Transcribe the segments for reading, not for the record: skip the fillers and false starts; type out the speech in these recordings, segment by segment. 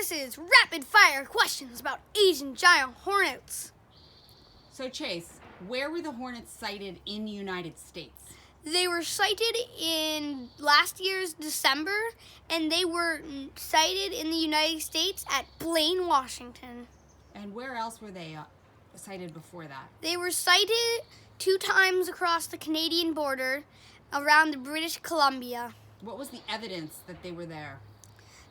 This is rapid fire questions about Asian Giant Hornets. So Chase, where were the hornets sighted in the United States? They were sighted in last year's December, and they were sighted in the United States at Blaine, Washington. And where else were they sighted before that? They were sighted 2 times across the Canadian border around the British Columbia. What was the evidence that they were there?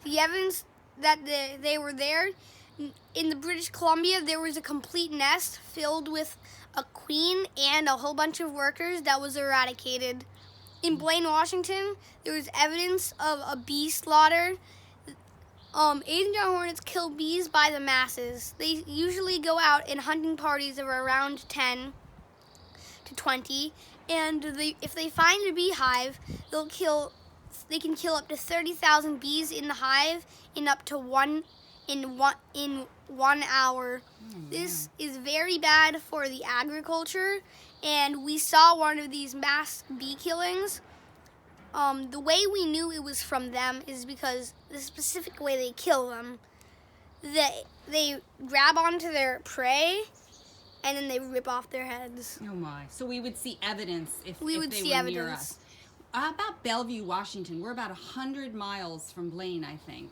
The evidence that they were there, in the British Columbia, there was a complete nest filled with a queen and a whole bunch of workers that was eradicated. In Blaine, Washington, there was evidence of a bee slaughter. Asian giant hornets kill bees by the masses. They usually go out in hunting parties of around 10 to 20, and if they find a beehive, they can kill up to 30,000 bees in the hive in up to one hour. This is very bad for the agriculture, and we saw one of these mass bee killings. The way we knew it was from them is because the specific way they kill them, they grab onto their prey and then they rip off their heads. Oh my! So we would see evidence if they were near us. How about Bellevue, Washington? We're about 100 miles from Blaine, I think.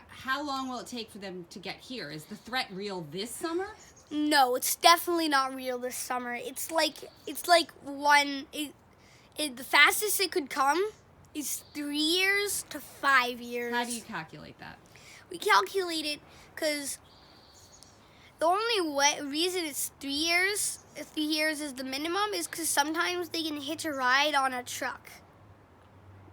How long will it take for them to get here? Is the threat real this summer? No, it's definitely not real this summer. It's like the fastest it could come is 3 years to 5 years. How do you calculate that? We calculate it because the only reason it's 3 years is the minimum, is because sometimes they can hitch a ride on a truck.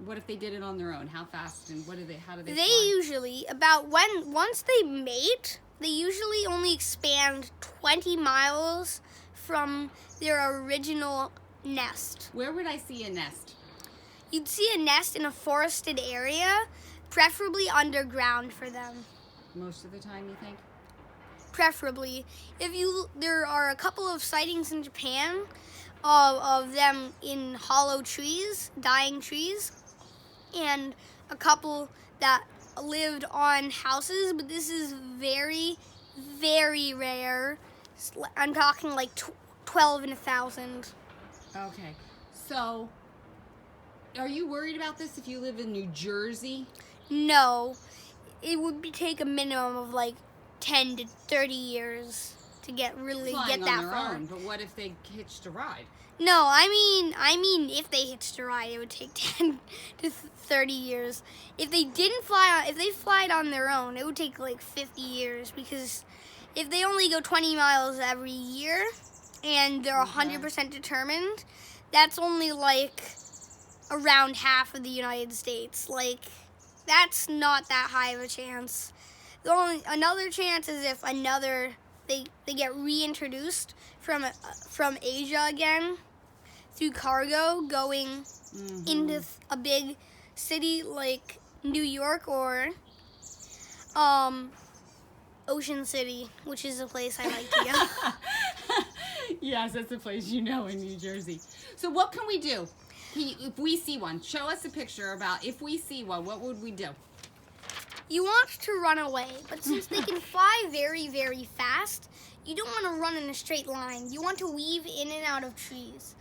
What if they did it on their own? How fast and how do they They fly? usually, once they mate, they usually only expand 20 miles from their original nest. Where would I see a nest? You'd see a nest in a forested area, preferably underground for them. Most of the time, you think? Preferably. There are a couple of sightings in Japan of them in hollow trees, dying trees, and a couple that lived on houses, but this is very, very rare. I'm talking like 12 in 1,000. Okay. So, are you worried about this if you live in New Jersey? No. It would take a minimum of like 10 to 30 years to get that on their far. own, but what if they hitched a ride? No, I mean if they hitched a ride, it would take 10 to 30 years. If they flied on their own, it would take like 50 years, because if they only go 20 miles every year and they're 100% determined, that's only like around half of the United States. Like, that's not that high of a chance. Another chance is if they get reintroduced from Asia again through cargo going into a big city like New York or Ocean City, which is a place I like to go. Yes, that's the place in New Jersey. So what can we do? If we see one, show us a picture about if we see one, what would we do? You want to run away, but since they can fly very, very fast, you don't want to run in a straight line. You want to weave in and out of trees.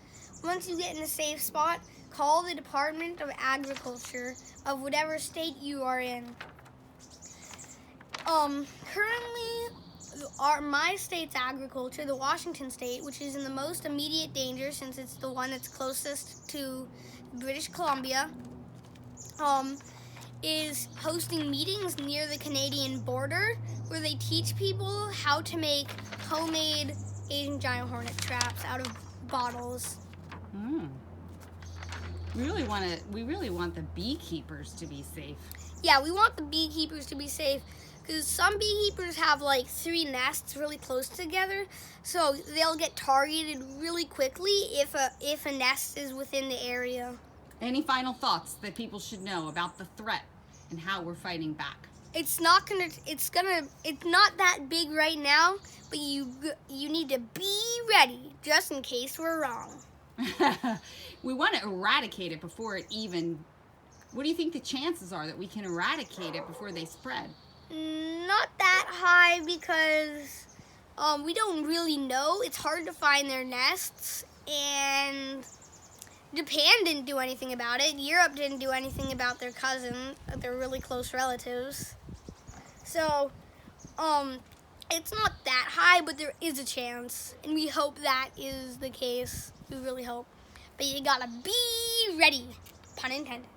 Once you get in a safe spot, call the Department of Agriculture of whatever state you are in. Currently, my state's agriculture, the Washington state, which is in the most immediate danger since it's the one that's closest to British Columbia, is hosting meetings near the Canadian border where they teach people how to make homemade Asian giant hornet traps out of bottles. We really want the beekeepers to be safe. Yeah, we want the beekeepers to be safe, because some beekeepers have like 3 nests really close together, so they'll get targeted really quickly if a nest is within the area. Any final thoughts that people should know about the threat and how we're fighting back? It's not that big right now, but you need to be ready just in case we're wrong. We want to eradicate it before it even... What do you think the chances are that we can eradicate it before they spread? Not that high because we don't really know. It's hard to find their nests, and Japan didn't do anything about it. Europe didn't do anything about their cousins, their really close relatives. So, it's not that high, but there is a chance, and we hope that is the case. We really hope. But you gotta be ready, pun intended.